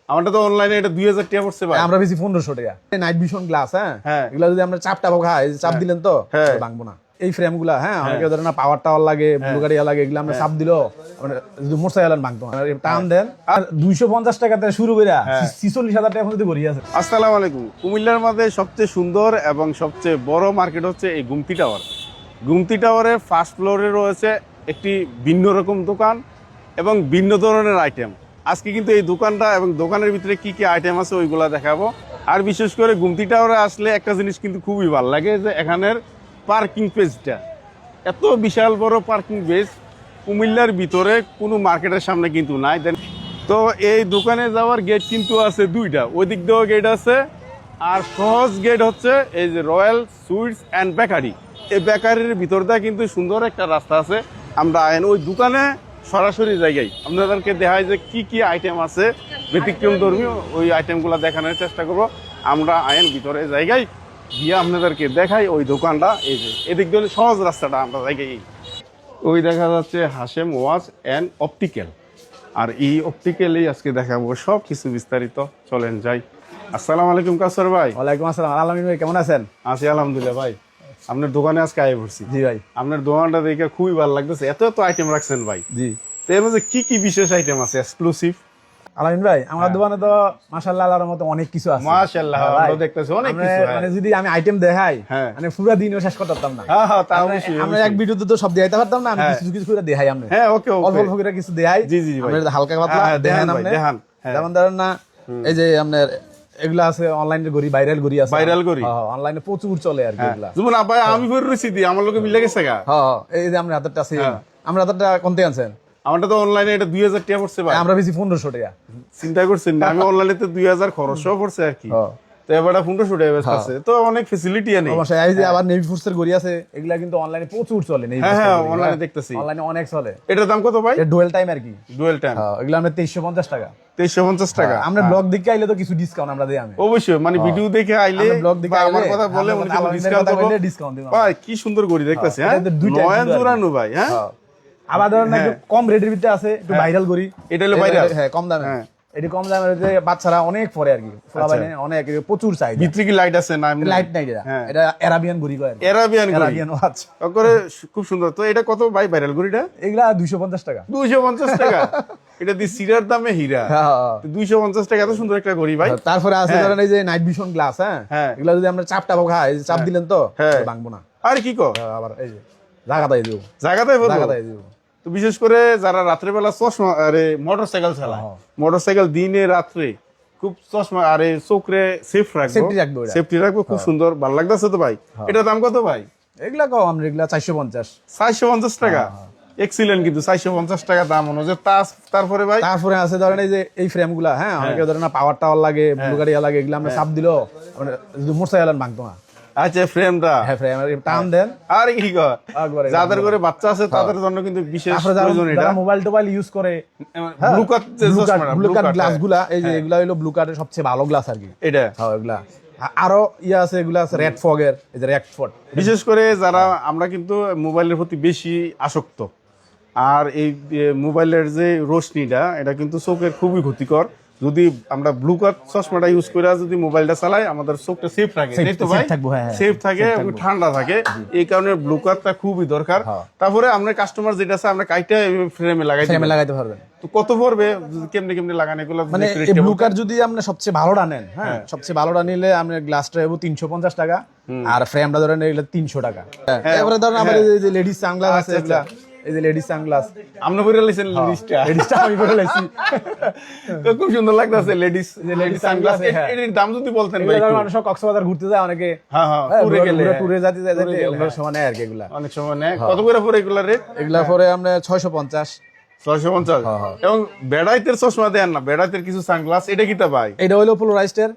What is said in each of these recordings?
আমারটা তো অনলাইনে এটা 2000 টাকা পড়ছে ভাই। আমরা বেশি 1500 টাকা। নাইট ভিশন গ্লাস, হ্যাঁ এগুলা যদি আমরা চাপ খাই, চাপ দিলেন তো ভাঙবো না। এই ফ্রেম গুলা, হ্যাঁ অনেকে ধরে না পাওয়ার টাওয়ার লাগে, ব্লুগারিয়া লাগে, এগুলো আমরা চাপ দিলো যদি মোটরসাইকেল ভাঙতো না। টান দেন আর 250 টাকা থেকে শুরু করে 46,000 টাকা পর্যন্ত গড়িয়ে আছে। আসসালামু আলাইকুম। কুমিল্লার মধ্যে সবচেয়ে সুন্দর এবং সবচেয়ে বড় মার্কেট হচ্ছে এই গুমতি টাওয়ার। গুমতি টাওয়ারের ফার্স্ট ফ্লোরে রয়েছে একটি ভিন্ন রকম দোকান এবং ভিন্ন ধরনের আইটেম। আজকে কিন্তু এই দোকানটা এবং দোকানের ভিতরে কি কি আইটেম আছে ওইগুলা দেখাবো। আর বিশেষ করে গুমতি টাওয়ারে আসলে একটা জিনিস কিন্তু খুবই ভালো লাগে, যে এখানের পার্কিং পেজটা এত বিশাল বড় পার্কিং পেজ কুমিল্লার ভিতরে কোনো মার্কেটের সামনে কিন্তু নাই। তো এই দোকানে যাওয়ার গেট কিন্তু আছে দুইটা, ওই দিক দিয়েও গেট আছে আর সহজ গেট হচ্ছে এই যে রয়্যাল সুইটস অ্যান্ড বেকারি। এই বেকারির ভিতর দিয়ে কিন্তু সুন্দর একটা রাস্তা আছে। আমরা আইন ওই দোকানে সরাসরি জায়গায় আপনাদেরকে দেখায় যে কি কি আইটেম আছে ব্যতিক্রম ধর্মীয়, ওই আইটেমগুলো দেখানোর চেষ্টা করব। আমরা আইন ভিতরে জায়গায় গিয়ে আপনাদেরকে দেখাই ওই দোকানটা। এই যে এদিক দিয়ে সহজ রাস্তাটা আমরা জায়গায় ওই দেখা যাচ্ছে হাশেম ওয়াচ অ্যান্ড অপটিক্যাল। আর এই অপটিক্যালেই আজকে দেখাবো সব কিছু বিস্তারিত। চলেন যাই। আসসালামু আলাইকুম কাসর ভাই। ওয়ালাইকুম আসসালাম। আলামিন ভাই কেমন আছেন? আছি আলহামদুলিল্লাহ ভাই। আপনার দোকানে আজকে আয় পড়ছি। জি ভাই। আপনার দোকানটা দেখে খুবই ভালো লাগতেছে, এত এত আইটেম রাখছেন ভাই। জি। তো এর মধ্যে কি কি বিশেষ আইটেম আছে এক্সক্লুসিভ? আলামিন ভাই আমার দোকানে তো মাশাআল্লাহ আল্লাহর মতো অনেক কিছু আছে। মাশাআল্লাহ আমরা দেখতেছি অনেক কিছু। মানে যদি আমি আইটেম দেখাই মানে পুরো দিনও শেষ করতে পারতাম না। হ্যাঁ হ্যাঁ তা অবশ্যই। আমরা এক ভিডিওতে তো সব দেখাইতে পারতাম না, আমি কিছু কিছু করে দেখাই। আমরা হ্যাঁ ওকে ওকে অল্প অল্প করে কিছু দেখাই। জি জি ভাই। আমরা হালকা পাতলা দেখান আপনি। দেখান। যেমন ধরেন না এই যে আপনার এগুলা আছে অনলাইনে গড়ি, ভাইরাল গড়ি আছে। ভাইরাল গড়ি অনলাইনে প্রচুর চলে আর কি এগুলা। যেমন ভাই আমি ভরে রইছি দি আমার লোকে মিলে গেছে গা। হ্যাঁ এই যে আমরা হাতেরটা আছে, আমরা হাতেরটা কোনতে আনছেন? আমারটা তো অনলাইনে এটা 2000 টাকা পড়ছে ভাই। আমরা বেশি 1500 টাকা। চিন্তা করছেন না, আমি অনলাইনে তো 2000 খরচও পড়ছে আর কি। তো এবারে 1500 টাকা বেশ আছে, তো অনেক ফ্যাসিলিটি নেই। অবশ্যই এই যে আবার নেভি ফোর্সের গড়ি আছে, এগুলা কিন্তু অনলাইনে প্রচুর চলে। নেভি হ্যাঁ হ্যাঁ অনলাইনে দেখতেছি, অনলাইনে অনেক চলে। এটার দাম কত ভাই? এটা ডুয়াল টাইম আর কি। ডুয়াল টাইম এগুলা আমরা 2350 টাকা। 2350 টাকা। আমরা ব্লগ দেখে আইলে তো কিছু ডিসকাউন্ট আমরা দেই। আমি অবশ্যই মানে ভিডিও দেখে আইলে ব্লগ দেখে আইলে আমার কথা বলে উনি ডিসকাউন্ট দেব। ডিসকাউন্ট দেব ভাই কি সুন্দর গড়ি দেখতেছি। হ্যাঁ নয়ন জোরানো ভাই। হ্যাঁ আবার ধরেন একটু কম রেটের ভিতরে আছে, একটু ভাইরাল গড়ি। এটা হলো ভাইরাল। হ্যাঁ কম দামে। এটি কম দামের যে বাচ্চারা অনেক পরে আর কি, ফুলাবাইনে অনেক প্রচুর চাহিদা। ভিতরে কি লাইট আছে না? লাইট নাই এটা। এটা আরাবিয়ান ঘড়ি কয়। আরাবিয়ান ওয়াচ করে খুব সুন্দর। তো এটা কত ভাই ভাইরাল ঘড়িটা? এগুলা 250 টাকা। 250 টাকা। এটা দি সিরার দামে হীরা। 250 টাকা এত সুন্দর একটা ঘড়ি ভাই। তারপরে আছে ধরেন এই যে নাইট ভিশন গ্লাস। হ্যাঁ এগুলা যদি আমরা চাপ খাই, চাপ দিলেন তো ভাঙবো না। আরে কি কো? আবার এই যে জায়গাটাই দিব, জায়গাটাই দিব। তো বিশেষ করে যারা রাত্রে বেলা চশমা আরে মোটরসাইকেল চালায়, মোটরসাইকেল দিনে রাত্রে খুব চশমা আরে চোখরে সেফটি রাখবো। খুব সুন্দর ভালো লাগতেছে তো ভাই। এটার দাম কত ভাই? এগুলা কম, আমরা এগুলা 450 টাকা। এক্সিলেন্ট কিন্তু 450 টাকা দাম অনুযায়ী। তারপরে ভাই তারপরে আছে ধরেন এই যে এই ফ্রেম গুলা, হ্যাঁ অনেকে ধরেন না পাওয়ার টাওয়ার লাগে, ব্লুগারিয়া লাগে, এগুলা আমরা চাপ দিলো মোটরসাইকেল ভাঙতো না। আচ্ছা ফ্রেমটা ফ্রেম টান দেন। আর কি কয় যাদের করে বাচ্চা আছে তাদের জন্য কিন্তু বিশেষ প্রয়োজন। এটা মোবাইল টোবাইল ইউজ করে ব্লু কাট গ্লাস গুলা, এই যে এগুলা হলো ব্লু কাটের সবচেয়ে ভালো গ্লাস আর কি। এটা এগুলা আরো ইয়ে আছে, এগুলা আছে রেড ফগের, এই যে রেড ফগ। বিশেষ করে যারা আমরা কিন্তু মোবাইলের প্রতি বেশি আসক্ত, আর এই মোবাইলের যে রোশনিটা এটা কিন্তু চোখের খুবই ক্ষতিকর। যদি আমরা ব্লু কাট চশমাটা ইউজ করে যদি মোবাইলটা চালাই, আমাদের চোখটা সেফ থাকে, সেফ থাকে, ঠান্ডা থাকে। এই কারণে ব্লু কাটটা খুবই দরকার। তারপরে আমরা কাস্টমার যেটা আছে আমরা কাইটা ফ্রেমে লাগাইতে পারবেন। তো কত পড়বে কেমনে কেমনে লাগানো এগুলো? মানে এই ব্লু কাট যদি আপনি সবচেয়ে ভালোটা নেন, হ্যাঁ সবচেয়ে ভালোটা নিলে আমরা গ্লাসটা হবে 350 টাকা, আর ফ্রেমটা ধরেন এগুলো 300 টাকা। এবারে ধরেন আবার এই যে লেডিস সানগ্লাস আছে, এগুলা এই যে লেডিস সানগ্লাস আমরা পরে লাইছেন। লেডিসটা আমি পরে লাইছি, তো খুব সুন্দর লাগতেছে। লেডিস সানগ্লাস এর দাম যদি বলতেন ভাই। মানুষ কক্সবাজার ঘুরতে যায় অনেকে, হ্যাঁ হ্যাঁ টুরে যেতে ওগুলোর সময় নেয় আর কি। এগুলা অনেক সময় নেয়। কত করে পরে এগুলা রেট? এগুলা পরে আমরা 650। এবং বেড়াইতের চশমা দেন না, বেড়াইতের কিছু সানগ্লাস, এটা কিটা ভাই? এটা হলো পোলারাইজড,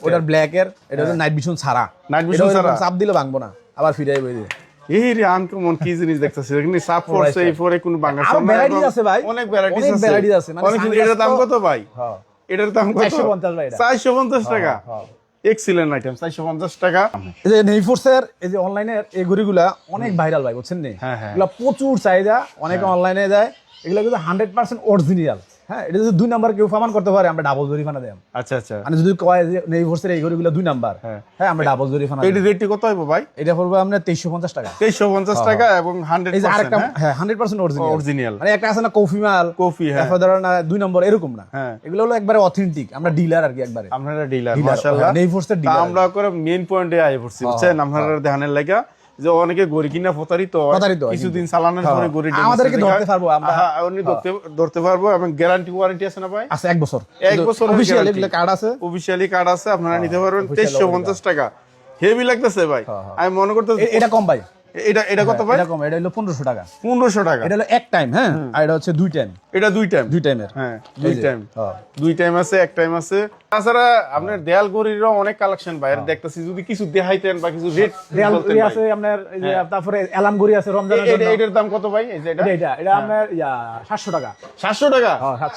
ওটার ব্ল্যাক এর, এটা হলো নাইট ভিশন ছাড়া। চাপ দিলে ভাঙবো না, আবার ফিরে আইবে। এই রে আনকমন কি জিনিস দেখতেছি, এখানে সাপ ফোর্স এই ফোরে কোন বাংলা ভ্যারাইটিস আছে ভাই, অনেক ভ্যারাইটিস আছে। এটার দাম কত ভাই? এটার দাম কত? 450 ভাই। 450 টাকা। এক্সিলেন্ট আইটেম, 450 টাকা। এই যে নেভি ফোর্সের এই যে অনলাইনে এই ঘড়িগুলা অনেক ভাইরাল ভাই, বুঝছেন নি? এগুলা প্রচুর চাহিদা, অনেকে অনলাইনে যায়। এগুলা কিন্তু 100% অরিজিনাল। হ্যাঁ, এটা যদি 2 নাম্বার কেউ প্রমাণ করতে পারে আমরা ডাবল জরিমানা দেব। আচ্ছা আচ্ছা, মানে যদি কয় যে নেই ফোর্সের এই গরুগুলো 2 নাম্বার, হ্যাঁ আমরা ডাবল জরিমানা দেব। এই রেটটি কত হবে ভাই? এটা পড়বে আপনার 2350 টাকা। 2350 টাকা এবং 100%। এই যে আরেকটা, হ্যাঁ 100% অরিজিনাল। মানে একটা আছে না কফি মাল, কফি, হ্যাঁ তারপর ধরেন 2 নম্বর এরকম না, হ্যাঁ এগুলো হলো একবারে অথেন্টিক। আমরা ডিলার আর কি, একবারে আপনারা ডিলার মাশাআল্লাহ। নেই ফোর্সের তা ডিলার। আমরা করে মেইন পয়েন্টে আই পড়ছি বুঝছেন, আপনারা ধ্যানের লাগা যে অনেকে গড়ি কিনা প্রতারিত হয়, কিছুদিন চালানোর পরে গড়ি আমাদেরকে ধরতে পারবো আমরা, উনি ধরতে পারবো। এবং গ্যারান্টি ওয়ারেন্টি আছে না ভাই? আছে 1 বছর। 1 বছর অফিশিয়াল এগুলো কার্ড আছে, অফিশিয়ালি কার্ড আছে, আপনারা নিতে পারবেন। 2350 টাকা হেভি লাগতেছে ভাই। আমি মনে করতেছি এটা কম ভাই। এটা কত ভাই? এটা কম, এটা হলো 1500 টাকা। 1500 টাকা। এটা হলো এক টাইম, হ্যাঁ, আর এটা হচ্ছে 2 টাইম। এটা 2 টাইম, 2 টাইমের, হ্যাঁ 2 টাইম, 2 টাইম আছে, এক টাইম আছে। তাছাড়া আপনার দেয়াল গড়িরও অনেক কালেকশন বাইরে দেখতেছি, যদি কিছু দেখাইতেন বা কিছু রেট দেয়াল গড়ি আছে আপনার, এই যে তারপরে এলাম গড়ি আছে রমজানের জন্য। এটার দাম কত ভাই? এই যে এটা আপনার 700 টাকা। 700 টাকা?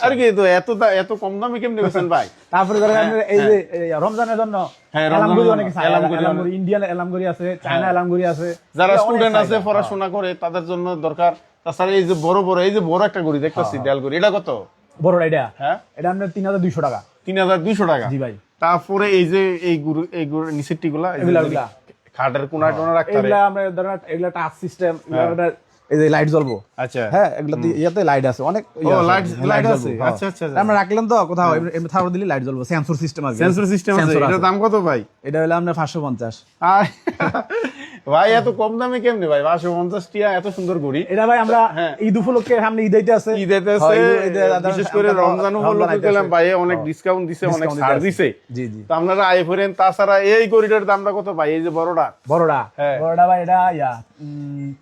আর কি তো এত কম দামে কেমনে বেচেন ভাই? তারপরে ধরেন আপনার এই যে রমজানের জন্য হ্যাঁ এলাম গড়ি অনেক আছে, এলাম গড়ি ইন্ডিয়ান এলাম গড়ি আছে, চায়না এলাম গড়ি আছে। যারা স্টুডেন্ট আছে পড়াশোনা করে তাদের জন্য দরকার। তাছাড়া এই যে বড় একটা গড়ি দেখতেছি দেয়াল গড়ি, এটা কত? বড় এটা, হ্যাঁ এটা আপনার 3200 টাকা। 3200 টাকা? জি ভাই। তারপরে এই যে এই গরু নিচের টিগুলা, এগুলা খাটের কোনা টোনা রাখতে পারে, এগুলা আমরা ধরেন এগুলা টাচ সিস্টেম, এই যে লাইট জ্বলবো। আচ্ছা, হ্যাঁ এগুলাতে ইয়াতে লাইট আছে অনেক, লাইট আছে। আচ্ছা আচ্ছা, আমরা রাখলাম তো কোথাও এমনি থারো দিলে লাইট জ্বলবো, সেন্সর সিস্টেম আছে। সেন্সর সিস্টেম আছে। এটার দাম কত ভাই? এটা হলো আপনার 550। ভাই এত কম দামে কেমনে ভাই? 550 টিয়া এত সুন্দর ঘড়ি। এটা ভাই আমরা ঈদ উপলক্ষে, সামনে ঈদ আইতে আছে, বিশেষ করে রমজান উপলক্ষে গেলাম ভাই, অনেক ডিসকাউন্ট দিছে, অনেক ছাড় দিছে। জি জি, তো আপনারা আই ফেরেন। তাছাড়া এই ঘড়িটার দামটা কত ভাই? এই যে বড়টা ভাই এটা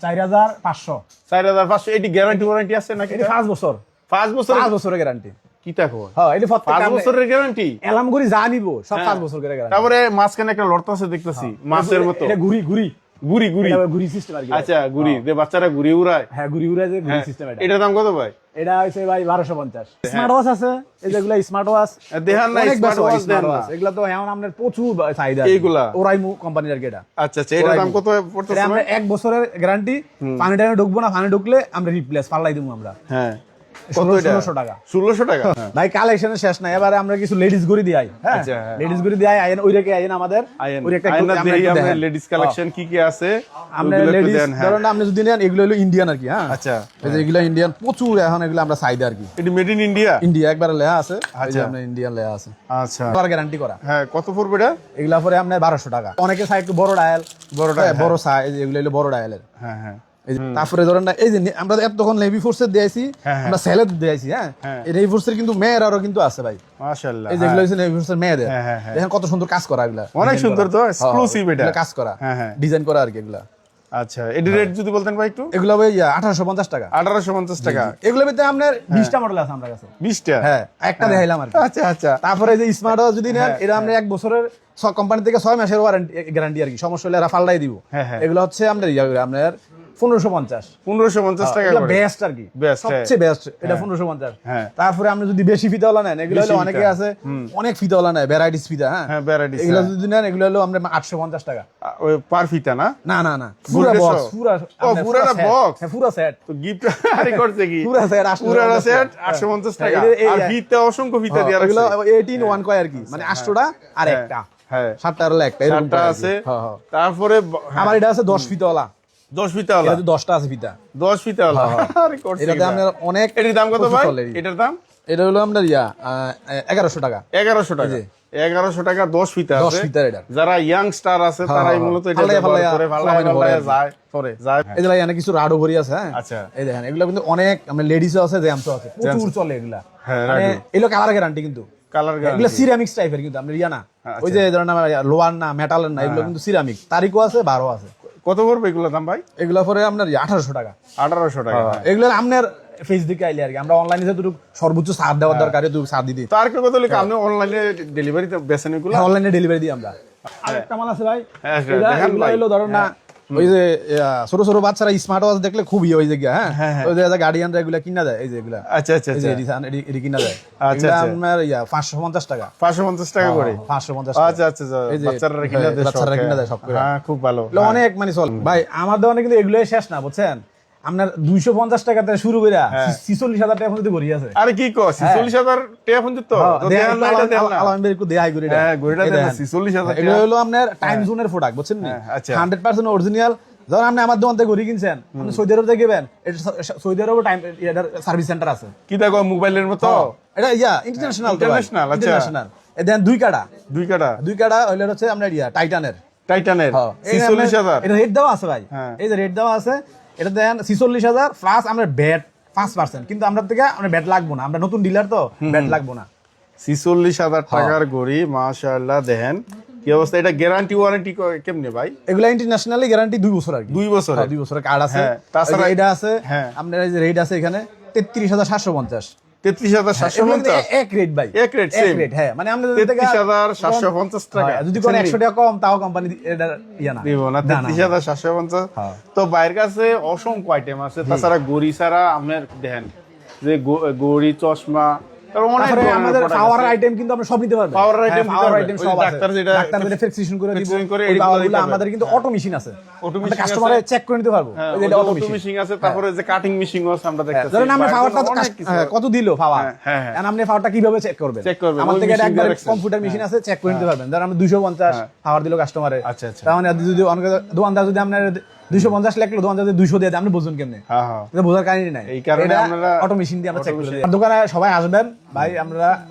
4500। 4500। এটি গ্যারান্টি ওয়ারেন্টি আছে নাকি? 5 বছর। 5 বছর? 5 বছরের গ্যারান্টি। কি দেখো, হ্যাঁ এটা 5 বছরের গ্যারান্টি। এলাম ঘড়ি যা নিব সব 5 বছর করে গ্যারান্টি। তারপরে মাঝখানে একটা লড়তা আছে দেখতেছি, মাছের মতো। এটা ঘুরি সিস্টেম আর কি। আচ্ছা, ঘুরি যে বাচ্চারা ঘুরি উড়ায়। হ্যাঁ ঘুরি উড়ায়, যে ঘুরি সিস্টেম। এটার দাম কত ভাই? এটা হইছে ভাই 1250। স্মার্ট ওয়াচ আছে, এই যেগুলা স্মার্ট ওয়াচ দেখান না, স্মার্ট ওয়াচ দেন না। এগুলা তো এখন আমাদের প্রচুর চাহিদা। এইগুলা ওরাইমু কোম্পানির আর কি। এটা আচ্ছা আচ্ছা, এটার দাম কত পড়তেছে? আমরা 1 বছরের গ্যারান্টি, পানি টানে ঢুকবো না, পানি ঢুকলে আমরা রিপ্লেস পাল্লাই দেবো আমরা। হ্যাঁ 1600 টাকা। 1600 টাকা ভাই কালেকশনের শেষ নাই। এবারে আমরা কিছু লেডিস গড়ি দিই, হ্যাঁ লেডিস গড়ি দিই, আইন ওই রেখে আইন আমাদের ওই একটা আমরা লেডিস কালেকশন কি কি আছে আমরা লেডিস ধরুন না, আপনি যদি নেন এগুলো হলো ইন্ডিয়ান আর কি। হ্যাঁ আচ্ছা, এই যে এগুলো ইন্ডিয়ান প্রচুর, এখন এগুলো আমরা চাই আর কি। এটা মেড ইন ইন্ডিয়া? ইন্ডিয়া একবারে লেখা আছে, এই যে আপনার ইন্ডিয়ান লেখা আছে। আচ্ছা, আর গ্যারান্টি করা। হ্যাঁ কত পড়বে এটা? এগুলা পরে আপনার 1200 টাকা। অনেকে চাই একটু বড় ডায়াল, বড় সাইজ, এগুলো হলো বড় ডায়ালের। হ্যাঁ হ্যাঁ। তারপরে ধরেন না, এই যে আমরা তখন নেভি ফোর্সের দিয়েছি, আমরা সেলের দিয়েছি। হ্যাঁ এই নেভি ফোর্সের কিন্তু মেয়েরাও কিন্তু আছে ভাই, মাশাআল্লাহ। এই যেগুলো হচ্ছে নেভি ফোর্সের মেয়েদের, দেখেন কত সুন্দর কাজ করা, এগুলা অনেক সুন্দর তো, এক্সক্লুসিভ এটা কাজ করা, ডিজাইন করা আর কি এগুলা। আচ্ছা, এর রেট যদি বলতেন ভাই একটু? এগুলো ভাই 1850 টাকা। 1850 টাকা। এগুলোর ভিতরে আপনার 20টা মডেল আছে আমার কাছে। 20টা? হ্যাঁ একটা দেখাইলাম আর কি। আচ্ছা আচ্ছা। তারপরে যে স্মার্ট ওয়াচ যদি নেন, এটা আমরা 1 বছরের কোম্পানি থেকে 6 মাসের ওয়ারেন্টি গ্যারান্টি আর কি, সমস্যা হলে এরা ফালটাই দিব। এগুলো হচ্ছে আপনার 1550 টাকা করে। বেস্ট আর কি, সবচেয়ে বেস্ট এটা 1550। তারপরে আপনি যদি বেশি ফিতাওয়ালা নেন, এগুলো হলো অনেকে আছে অনেক ফিতাওয়ালা নেয়, ভ্যারাইটিস ফিতা। হ্যাঁ ভ্যারাইটিস, এগুলো যদি নেন এগুলো হলো আমরা 850 টাকা। ওই পার ফিতা না? না না না, পুরো বক্স, পুরো বক্স, হ্যাঁ পুরো সেট। তো গিফট আরে করছে কি? পুরো সেট 850 টাকা। আর ফিতা অসংখ্য ফিতা দেয়া আছে। এগুলো 18 1 কয় আর কি, মানে 8টা আর একটা, হ্যাঁ 7টা আর একটা এরকম আছে। তারপরে আমার এটা আছে 10 ফিতাওয়ালা। 10 ফিতাওয়ালা? 10টা আছে ফিতা। 10 ফিতাওয়ালা? আরে করছে এটা দাম অনেক। এটার দাম কত ভাই? এটার দাম? এটা হলো আপনার 1100 টাকা। 1100 টাকা? 1100 টাকা 10 ফিতা আছে। 10 ফিতার এটা। যারা ইয়াং স্টার আছে তারাই মূলত এটা ব্যবহার করে, ভালো যায় পরে যায়। এগুলা এখানে কিছু রাডো ভরি আছে। হ্যাঁ আচ্ছা, এই দেখেন এগুলা কিন্তু অনেক, আমরা লেডিসও আছে, জেন্টসও আছে, প্রচুর চলে এগুলা। হ্যাঁ মানে এগুলো কালার গ্যারান্টি, কিন্তু কালার গ্যারান্টি। এগুলো সিরামিক্স টাইপের, কিন্তু আমরা না ওই যে ধরেন আমরা লোয়ার না মেটালের না, এগুলো কিন্তু সিরামিক। তারিখও আছে, 12 আছে। কত পড়বে এগুলোর দাম ভাই? এগুলো পরে আপনার 1800 টাকা। 1800 টাকা? এগুলো আপনার ফেস দিকে আইলে আর কি, আমরা অনলাইনে যেটুকু সর্বোচ্চ ছাড় দেওয়ার দরকার এটুকু ছাড় দিই। তার কি কত লিখে আপনি অনলাইনে ডেলিভারি বেচেন এগুলো? অনলাইনে ডেলিভারি দিই আমরা। আরেকটা মাল আছে ভাই, এগুলো হলো ধরেন না ওই যে ছোট ছোট বাচ্চারা স্মার্ট ওয়াচ দেখলে খুব ইয়ে হয়ে যায়। হ্যাঁ ওই যে গার্ডিয়ানরা এগুলা কিনা দেয়, এই যে এগুলা। আচ্ছা আচ্ছা, এটি কিনা দেয়। আচ্ছা আপনার 550 টাকা। 550 টাকা করে? 550। আচ্ছা আচ্ছা, বাচ্চারা কিনা দেয় সব করে। হ্যাঁ খুব ভালো, অনেক মানে চল ভাই। আমার দোকানে কিন্তু এগুলোই শেষ না, বুঝছেন। আপনার 250 টাকা থেকে শুরু করে 46,000 টাকা পর্যন্ত গড়ি আছে। আরে কি কস 46,000 টাকা পর্যন্ত তো দেন না এটা দেন না আলহামদুলিল্লাহ একটু দেখাই করে এটা। হ্যাঁ গড়িটা দেন 46,000 এগুলো হলো আপনার টাইম জোনের প্রোডাক্ট বুঝছেন নি? আচ্ছা। 100% অরিজিনাল। যখন আপনি আমার দোকান থেকে ঘড়ি কিনছেন, আপনি সৌদি আরব থেকে গেবেন, এটা সৌদি আরবে টাইম এটার সার্ভিস সেন্টার আছে। কি দেখো মোবাইলের মতো এটা ইন্টারন্যাশনাল International, আচ্ছা। ইন্টারন্যাশনাল। দেন দুই কাটা দুই কাটা হইলে হচ্ছে আপনার টাইটানের টাইটানের 46,000 এটা রেট দেওয়া আছে ভাই। হ্যাঁ। এই যে রেট দেওয়া আছে, এটা দেন 46,000 প্লাস আমরা ব্যাট 5%, কিন্তু আমরা থেকে আমরা ব্যাট লাগবো না, আমরা নতুন ডিলার তো ব্যাট লাগবো না। 46,000 টাকার ঘড়ি মাশাআল্লাহ। দেখেন কি অবস্থা। এটা গ্যারান্টি ওয়ারেন্টি কেমনে ভাই? এগুলা ইন্টারন্যাশনালি গ্যারান্টি 2 বছর আর কি। 2 বছর 2 বছরের কার্ড আছে। হ্যাঁ, তাছাড়া এটা আছে। হ্যাঁ। আপনার এই যে রেট আছে এখানে 33,750। 33,750 এক রেট ভাই, এক রেট সেম হ্যাঁ, মানে আমরা 33,750 টাকা। যদি কোনো 100 টাকা কম তাও কোম্পানি এটা না দিব না 33,750। তো বাইরের কাছে অসংখ্য আইটেম আছে। তাছাড়া গড়ি ছাড়া আপনার দেখেন যে গড়ি চশমা অনেক তারপরে ধরনের আমাদের product পাওয়ার আছে। আইটেম কিন্তু আমরা সব নিতে পারবো। Power item পাওয়ার দিতে আইটেম পারবে। সব ওই আছে। ডাক্তার যেটা ডাক্তার যেটা ফিক্সেশন করে দিব, fixation করে ওই এগুলো পাওয়ারগুলো দিতে আমাদের পারবে। কিন্তু অটো মেশিন আছে। Auto আমরা machine কাস্টমারে আছে। চেক করে নিতে পারবো। হ্যাঁ, ওই যে এটা অটো auto machine আছে। তারপরে যে কাটিং মেশিন আছে আমরা দেখতেছি। ধরেন আমরা পাওয়ারটা অনেক কিছু। কত দিল পাওয়ার, হ্যাঁ, হ্যাঁ। এখন আপনি পাওয়ারটা কিভাবে চেক করবেন? Check করবেন। আমার ওই থেকে machine একবার দিয়ে রাখছেন। কম্পিউটার মেশিন আছে, চেক করে নিতে পারবেন। ধরেন আমরা 250 পাওয়ার দিল কাস্টমারে, আচ্ছা, আচ্ছা। তার মানে যদি অনেক দোকানদার যদি আপনার 250 লিখলো, দোকানদার যদি 200 দিয়ে দেয়, আপনি বুঝুন কেমনে? হ্যাঁ, হ্যাঁ। এটা বোঝার কাহিনী নাই। এই কারণে আমরা- অটো মেশিন দিয়ে আমরা চেক করে দিই। আর দোকানে সবাই আসবেন ভাই,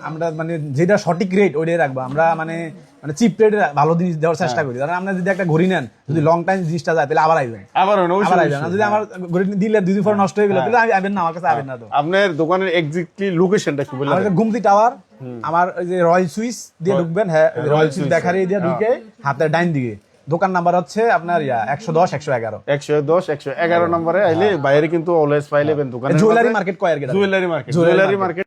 আমরা মানে যেটা সঠিক রেট ওইটাই রাখবো। আমরা মানে চিপ রেটে ভালো জিনিস দেওয়ার চেষ্টা করি। কারণ আপনি যদি একটা ঘড়ি নেন, যদি লং টাইম জিনিসটা যায়, তাহলে আবার আইবেন। আবার আবার আইবেন। আর যদি আমার ঘড়ি দিলে 2 দিন পরে নষ্ট হয়ে গেল, তাহলে আমি আইবেন না, আমার কাছে আইবেন না। তো আপনার দোকানের এক্স্যাক্টলি লোকেশনটা একটু বললেন। আমাদের গুমতি টাওয়ার, আমার ওই যে রয়্যাল সুইস দিয়ে ঢুকবেন। হ্যাঁ, রয়্যাল সুইস দেখার এই দিয়ে ঢুকে হাতের ডাইন দিকে দোকান নাম্বার হচ্ছে আপনার 110 111 110 111 নম্বরে আইলে বাইরে কিন্তু অলওয়েজ পাইলেবেন দোকানে। জুয়েলারি মার্কেট কয়ের গেট, জুয়েলারি মার্কেট